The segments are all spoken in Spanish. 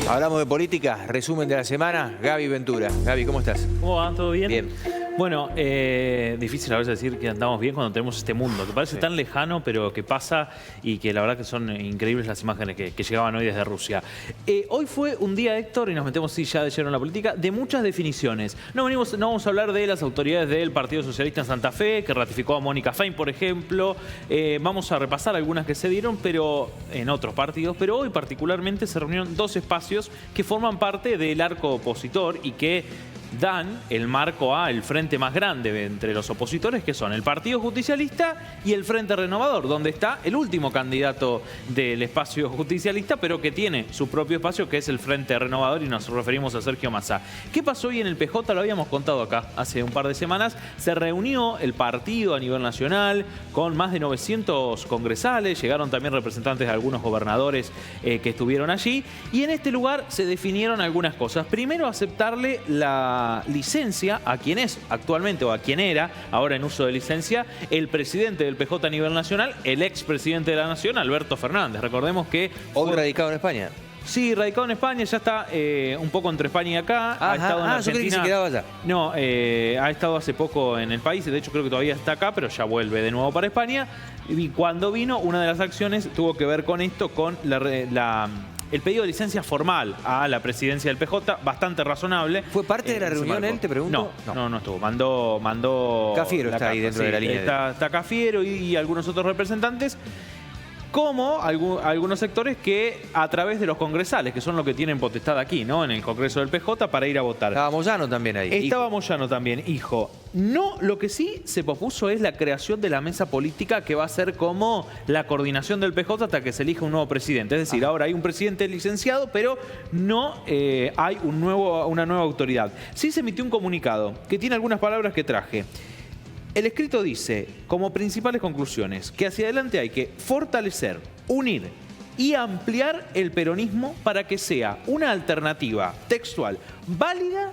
Hablamos de política, resumen de la semana, Gaby Ventura. Gaby, ¿cómo estás? ¿Cómo va? ¿Todo bien? Bien. Bueno, difícil a veces decir que andamos bien cuando tenemos este mundo, que parece tan lejano, pero que pasa y que la verdad que son increíbles las imágenes que llegaban hoy desde Rusia. Hoy fue un día, Héctor, y nos metemos ya de lleno en la política, de muchas definiciones. No vamos a hablar de las autoridades del Partido Socialista en Santa Fe, que ratificó a Mónica Fein, por ejemplo. Vamos a repasar algunas que se dieron pero en otros partidos, pero hoy particularmente se reunieron dos espacios que forman parte del arco opositor y que dan el marco al frente más grande entre los opositores, que son el Partido Justicialista y el Frente Renovador, donde está el último candidato del espacio justicialista, pero que tiene su propio espacio, que es el Frente Renovador, y nos referimos a Sergio Massa. ¿Qué pasó hoy en el PJ? Lo habíamos contado acá hace un par de semanas. Se reunió el partido a nivel nacional con más de 900 congresales, llegaron también representantes de algunos gobernadores que estuvieron allí, y en este lugar se definieron algunas cosas. Primero, aceptarle la licencia a quien es actualmente, o a quien era, ahora en uso de licencia, el presidente del PJ a nivel nacional, el expresidente de la Nación, Alberto Fernández. Recordemos que... Hoy radicado en España. Sí, radicado en España, ya está un poco entre España y acá. Ha estado en Argentina. Yo creí que se quedaba allá. No, ha estado hace poco en el país, de hecho creo que todavía está acá, pero ya vuelve de nuevo para España. Y cuando vino, una de las acciones tuvo que ver con esto, con el pedido de licencia formal a la presidencia del PJ, bastante razonable. ¿Fue parte de la reunión él, te pregunto? No estuvo. Mandó Cafiero está ahí dentro de la línea. Está Cafiero y algunos otros representantes, como algunos sectores que a través de los congresales, que son los que tienen potestad aquí, ¿no? En el Congreso del PJ para ir a votar. Estaba Moyano también ahí. Estaba Moyano también, hijo. No, lo que sí se propuso es la creación de la mesa política, que va a ser como la coordinación del PJ hasta que se elija un nuevo presidente. Es decir, ahora hay un presidente licenciado, pero no hay una nueva autoridad. Sí se emitió un comunicado que tiene algunas palabras que traje. El escrito dice, como principales conclusiones, que hacia adelante hay que fortalecer, unir y ampliar el peronismo para que sea una alternativa textual válida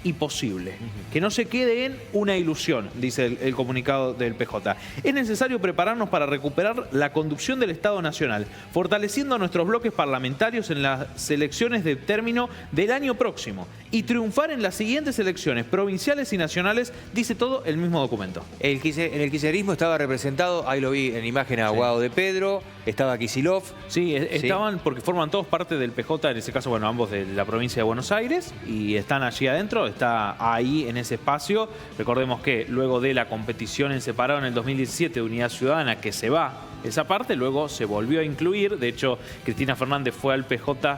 y posible. Que no se quede en una ilusión, dice el comunicado del PJ. Es necesario prepararnos para recuperar la conducción del Estado Nacional, fortaleciendo nuestros bloques parlamentarios en las elecciones de término del año próximo y triunfar en las siguientes elecciones provinciales y nacionales, dice todo el mismo documento. En el kirchnerismo estaba representado, ahí lo vi en imagen, a Guado de Pedro, estaba Kicillof. Sí, estaban porque forman todos parte del PJ, en ese caso, bueno, ambos de la provincia de Buenos Aires, y están allí adentro, está ahí en ese espacio. Recordemos que luego de la competición en separado en el 2017 de Unidad Ciudadana, que se va esa parte, luego se volvió a incluir. De hecho, Cristina Fernández fue al PJ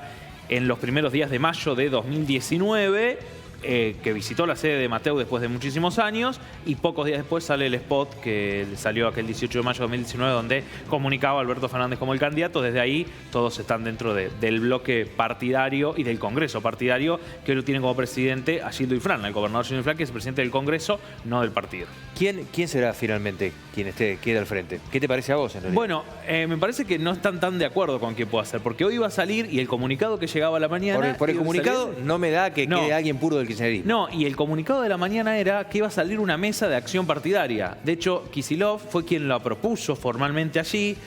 en los primeros días de mayo de 2019, que visitó la sede de Mateu después de muchísimos años, y pocos días después sale el spot que salió aquel 18 de mayo de 2019, donde comunicaba a Alberto Fernández como el candidato. Desde ahí todos están dentro del bloque partidario y del Congreso partidario, que hoy lo tienen como presidente a Gildo Ifrán, el gobernador Gildo Ifrán, que es el presidente del Congreso, no del partido. ¿Quién será finalmente quien quede al frente? ¿Qué te parece a vos, en realidad? Bueno, me parece que no están tan de acuerdo con quién pueda ser, porque hoy iba a salir, y el comunicado que llegaba a la mañana... Por el comunicado no me da que quede alguien puro del kirchnerismo. No, y el comunicado de la mañana era que iba a salir una mesa de acción partidaria. De hecho, Kicillof fue quien la propuso formalmente allí.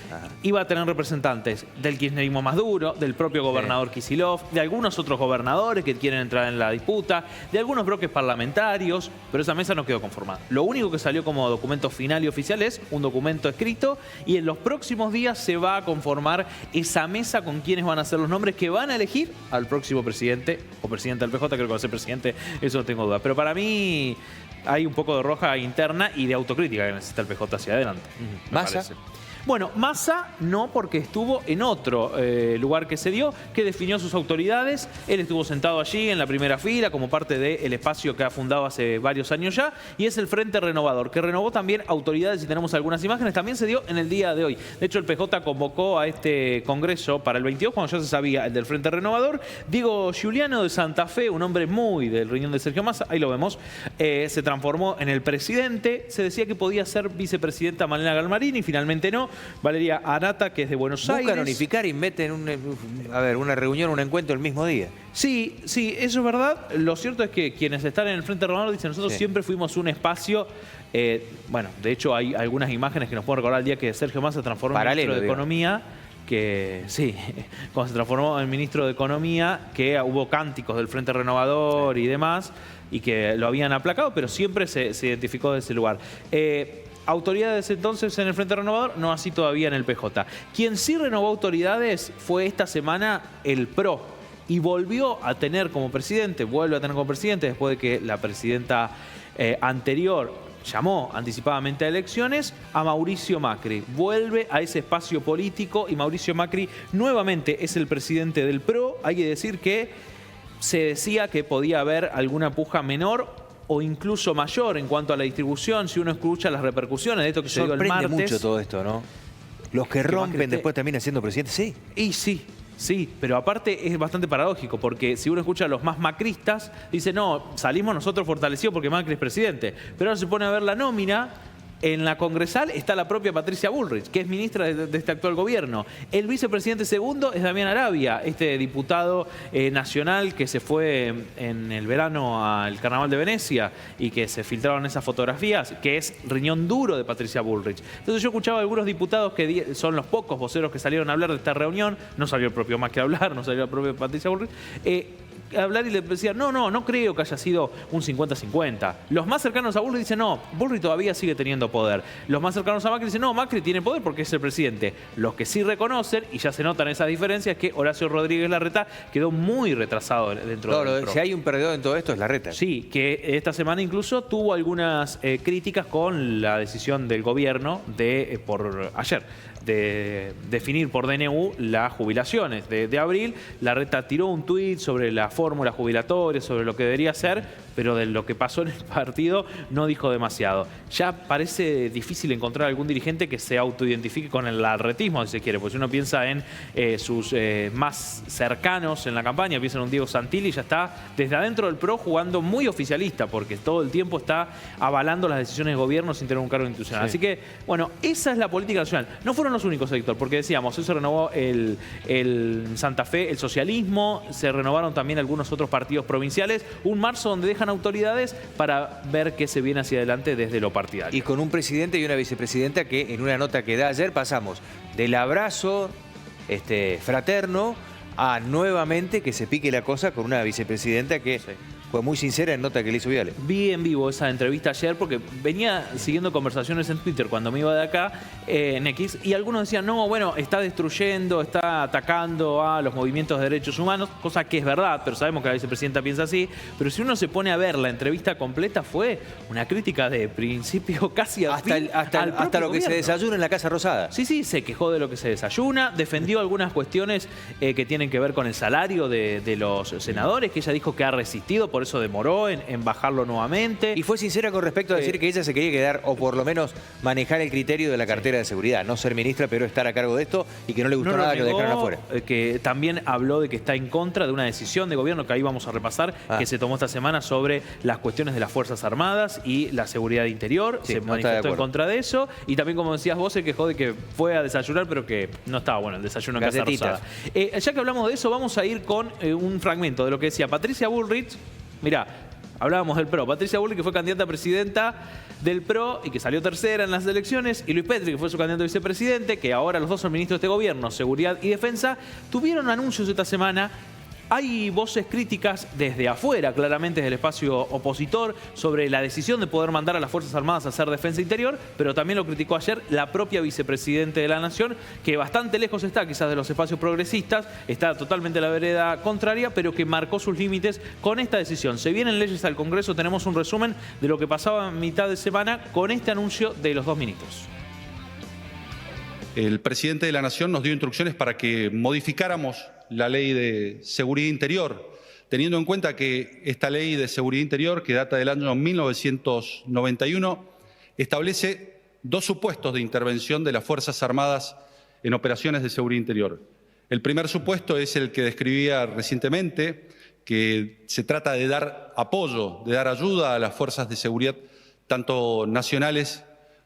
Iba a tener representantes del kirchnerismo más duro, del propio gobernador Kicillof, de algunos otros gobernadores que quieren entrar en la disputa, de algunos bloques parlamentarios, pero esa mesa no quedó conformada. Lo único que salió como documento final y oficial es un documento escrito, y en los próximos días se va a conformar esa mesa con quienes van a ser los nombres que van a elegir al próximo presidente o presidenta del PJ. Creo que va a ser presidente, eso no tengo duda. Pero para mí hay un poco de roja interna y de autocrítica que necesita el PJ hacia adelante. ¿Massa? Bueno, Massa no, porque estuvo en otro lugar que se dio, que definió sus autoridades. Él estuvo sentado allí en la primera fila como parte del espacio que ha fundado hace varios años ya, y es el Frente Renovador, que renovó también autoridades, y tenemos algunas imágenes. También se dio en el día de hoy. De hecho, el PJ convocó a este congreso para el 22, cuando ya se sabía el del Frente Renovador. Diego Giuliano de Santa Fe, un hombre muy del riñón de Sergio Massa, ahí lo vemos, se transformó en el presidente. Se decía que podía ser vicepresidenta Malena Galmarini, finalmente no. Valeria Arata, que es de Buenos Aires. Buscan unificar y meten una reunión, un encuentro el mismo día. Sí, eso es verdad. Lo cierto es que quienes están en el Frente Renovador dicen, nosotros siempre fuimos un espacio bueno, de hecho hay algunas imágenes que nos pueden recordar el día que Sergio Massa transformó en ministro de Economía. que sí, cuando se transformó en ministro de Economía, que hubo cánticos del Frente Renovador y demás, y que lo habían aplacado, pero siempre se identificó de ese lugar. Autoridades entonces en el Frente Renovador, no así todavía en el PJ. Quien sí renovó autoridades fue esta semana el PRO, y volvió a tener como presidente, después de que la presidenta anterior llamó anticipadamente a elecciones, a Mauricio Macri. Vuelve a ese espacio político y Mauricio Macri nuevamente es el presidente del PRO. Hay que decir que se decía que podía haber alguna puja menor o incluso mayor en cuanto a la distribución, si uno escucha las repercusiones de esto que se dio el martes. Sorprende mucho todo esto, ¿no? Los que rompen después terminan siendo presidentes, sí. Y sí, pero aparte es bastante paradójico, porque si uno escucha a los más macristas, dice, no, salimos nosotros fortalecidos porque Macri es presidente. Pero ahora se pone a ver la nómina. En la congresal está la propia Patricia Bullrich, que es ministra de este actual gobierno. El vicepresidente segundo es Damián Arabia, este diputado nacional que se fue en el verano al Carnaval de Venecia y que se filtraron esas fotografías, que es riñón duro de Patricia Bullrich. Entonces yo escuchaba a algunos diputados que son los pocos voceros que salieron a hablar de esta reunión, no salió el propio Macri a hablar, no salió la propia Patricia Bullrich, hablar y le decían, no creo que haya sido un 50-50. Los más cercanos a Bullrich dicen, no, Bullrich todavía sigue teniendo poder. Los más cercanos a Macri dicen, no, Macri tiene poder porque es el presidente. Los que sí reconocen, y ya se notan esas diferencias, es que Horacio Rodríguez Larreta quedó muy retrasado dentro del PRO. Si hay un perdedor en todo esto es Larreta. Sí, que esta semana incluso tuvo algunas críticas con la decisión del gobierno por ayer de definir por DNU las jubilaciones de abril. Larreta tiró un tuit sobre la fórmula jubilatoria, sobre lo que debería ser, pero de lo que pasó en el partido no dijo demasiado. Ya parece difícil encontrar algún dirigente que se autoidentifique con el larretismo, si se quiere, porque si uno piensa en sus más cercanos en la campaña, piensa en un Diego Santilli, ya está desde adentro del PRO jugando muy oficialista, porque todo el tiempo está avalando las decisiones de gobierno sin tener un cargo institucional. Sí. Así que, bueno, esa es la política nacional. No fueron los únicos, Héctor, porque decíamos, eso se renovó el Santa Fe, el socialismo, se renovaron también algunos otros partidos provinciales, un marzo donde dejan autoridades para ver qué se viene hacia adelante desde lo partidario. Y con un presidente y una vicepresidenta que en una nota que da ayer pasamos del abrazo fraterno a nuevamente que se pique la cosa con una vicepresidenta que fue muy sincera en nota que le hizo Viale. Vi en vivo esa entrevista ayer porque venía siguiendo conversaciones en Twitter cuando me iba de acá, en X, y algunos decían, no, bueno, está destruyendo, está atacando a los movimientos de derechos humanos, cosa que es verdad, pero sabemos que la vicepresidenta piensa así. Pero si uno se pone a ver la entrevista completa, fue una crítica de principio casi a fin hasta lo que se desayuna en la Casa Rosada. Sí, se quejó de lo que se desayuna, defendió algunas cuestiones que tienen que ver con el salario de los senadores, que ella dijo que ha resistido, por eso demoró en bajarlo nuevamente. Y fue sincera con respecto a decir que ella se quería quedar, o por lo menos manejar el criterio de la cartera de seguridad. No ser ministra, pero estar a cargo de esto, y que no le gustó nada que lo dejaran afuera. Que también habló de que está en contra de una decisión de gobierno que ahí vamos a repasar, que se tomó esta semana sobre las cuestiones de las Fuerzas Armadas y la seguridad interior. Se manifestó en contra de eso. Y también, como decías vos, se quejó de que fue a desayunar, pero que no estaba bueno el desayuno en Casa Rosada. Ya que hablamos de eso, vamos a ir con un fragmento de lo que decía Patricia Bullrich. Mirá, hablábamos del PRO. Patricia Bullrich, que fue candidata a presidenta del PRO y que salió tercera en las elecciones, y Luis Petri, que fue su candidato a vicepresidente, que ahora los dos son ministros de este gobierno, Seguridad y Defensa, tuvieron anuncios esta semana. Hay voces críticas desde afuera, claramente desde el espacio opositor, sobre la decisión de poder mandar a las Fuerzas Armadas a hacer defensa interior, pero también lo criticó ayer la propia vicepresidente de la Nación, que bastante lejos está quizás de los espacios progresistas, está totalmente a la vereda contraria, pero que marcó sus límites con esta decisión. Se vienen leyes al Congreso, tenemos un resumen de lo que pasaba a mitad de semana con este anuncio de los dos ministros. El presidente de la Nación nos dio instrucciones para que modificáramos la ley de seguridad interior, teniendo en cuenta que esta ley de seguridad interior, que data del año 1991, establece dos supuestos de intervención de las Fuerzas Armadas en operaciones de seguridad interior. El primer supuesto es el que describía recientemente, que se trata de dar apoyo, de dar ayuda a las fuerzas de seguridad, tanto nacionales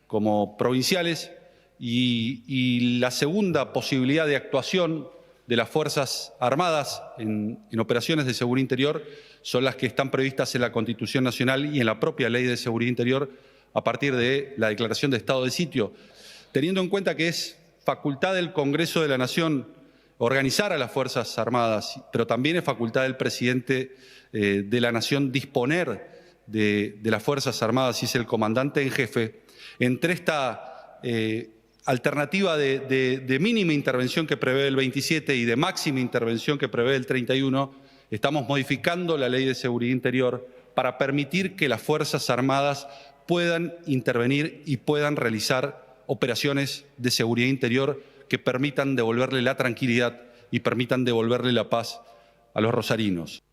como provinciales, y la segunda posibilidad de actuación de las Fuerzas Armadas en operaciones de seguridad interior son las que están previstas en la Constitución Nacional y en la propia Ley de Seguridad Interior a partir de la declaración de estado de sitio. Teniendo en cuenta que es facultad del Congreso de la Nación organizar a las Fuerzas Armadas, pero también es facultad del presidente de la Nación disponer de las Fuerzas Armadas y es el comandante en jefe. Entre esta alternativa de mínima intervención que prevé el 27 y de máxima intervención que prevé el 31, estamos modificando la Ley de Seguridad Interior para permitir que las Fuerzas Armadas puedan intervenir y puedan realizar operaciones de seguridad interior que permitan devolverle la tranquilidad y permitan devolverle la paz a los rosarinos.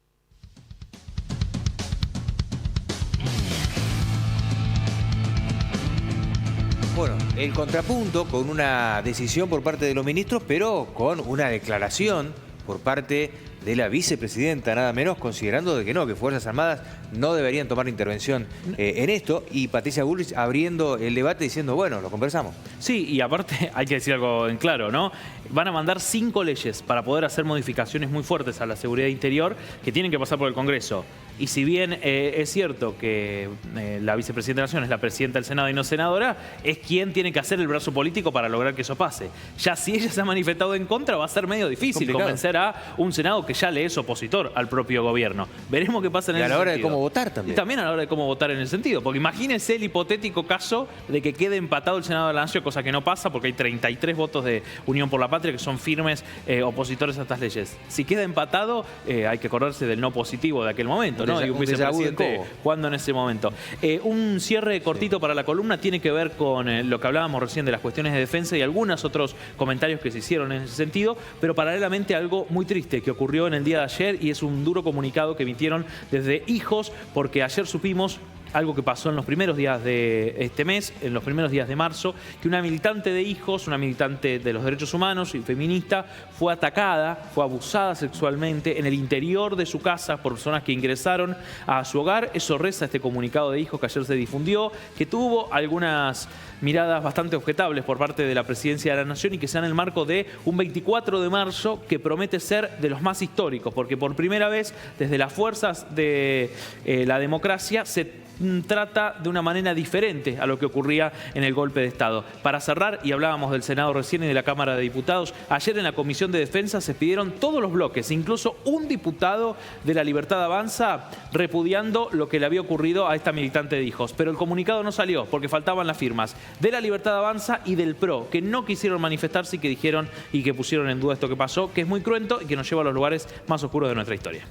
Bueno, el contrapunto con una decisión por parte de los ministros, pero con una declaración por parte de la vicepresidenta, nada menos, considerando de que no, que Fuerzas Armadas no deberían tomar intervención en esto, y Patricia Bullrich abriendo el debate diciendo, bueno, lo conversamos. Sí, y aparte hay que decir algo en claro, ¿no? Van a mandar 5 leyes para poder hacer modificaciones muy fuertes a la seguridad interior que tienen que pasar por el Congreso. Y si bien es cierto que la vicepresidenta de la Nación es la presidenta del Senado y no senadora, es quien tiene que hacer el brazo político para lograr que eso pase. Ya si ella se ha manifestado en contra, va a ser medio difícil convencer a un Senado que ya le es opositor al propio gobierno. Veremos qué pasa en ese sentido. Y a la hora de cómo votar también. Y también a la hora de cómo votar en el sentido. Porque imagínense el hipotético caso de que quede empatado el Senado de la Nación, cosa que no pasa porque hay 33 votos de Unión por la Patria que son firmes opositores a estas leyes. Si queda empatado, hay que acordarse del no positivo de aquel momento, ¿no? Y un vicepresidente jugando en ese momento. Un cierre cortito para la columna tiene que ver con lo que hablábamos recién de las cuestiones de defensa y algunos otros comentarios que se hicieron en ese sentido, pero paralelamente algo muy triste que ocurrió en el día de ayer y es un duro comunicado que emitieron desde Hijos, porque ayer supimos algo que pasó en los primeros días de este mes, en los primeros días de marzo, que una militante de Hijos, una militante de los derechos humanos y feminista, fue atacada, fue abusada sexualmente en el interior de su casa por personas que ingresaron a su hogar. Eso reza este comunicado de Hijos que ayer se difundió, que tuvo algunas miradas bastante objetables por parte de la Presidencia de la Nación y que se da en el marco de un 24 de marzo que promete ser de los más históricos, porque por primera vez desde las fuerzas de la democracia se trata de una manera diferente a lo que ocurría en el golpe de Estado. Para cerrar, y hablábamos del Senado recién y de la Cámara de Diputados, ayer en la Comisión de Defensa se pidieron todos los bloques, incluso un diputado de La Libertad Avanza repudiando lo que le había ocurrido a esta militante de Hijos. Pero el comunicado no salió porque faltaban las firmas de La Libertad Avanza y del PRO, que no quisieron manifestarse y que dijeron y que pusieron en duda esto que pasó, que es muy cruento y que nos lleva a los lugares más oscuros de nuestra historia.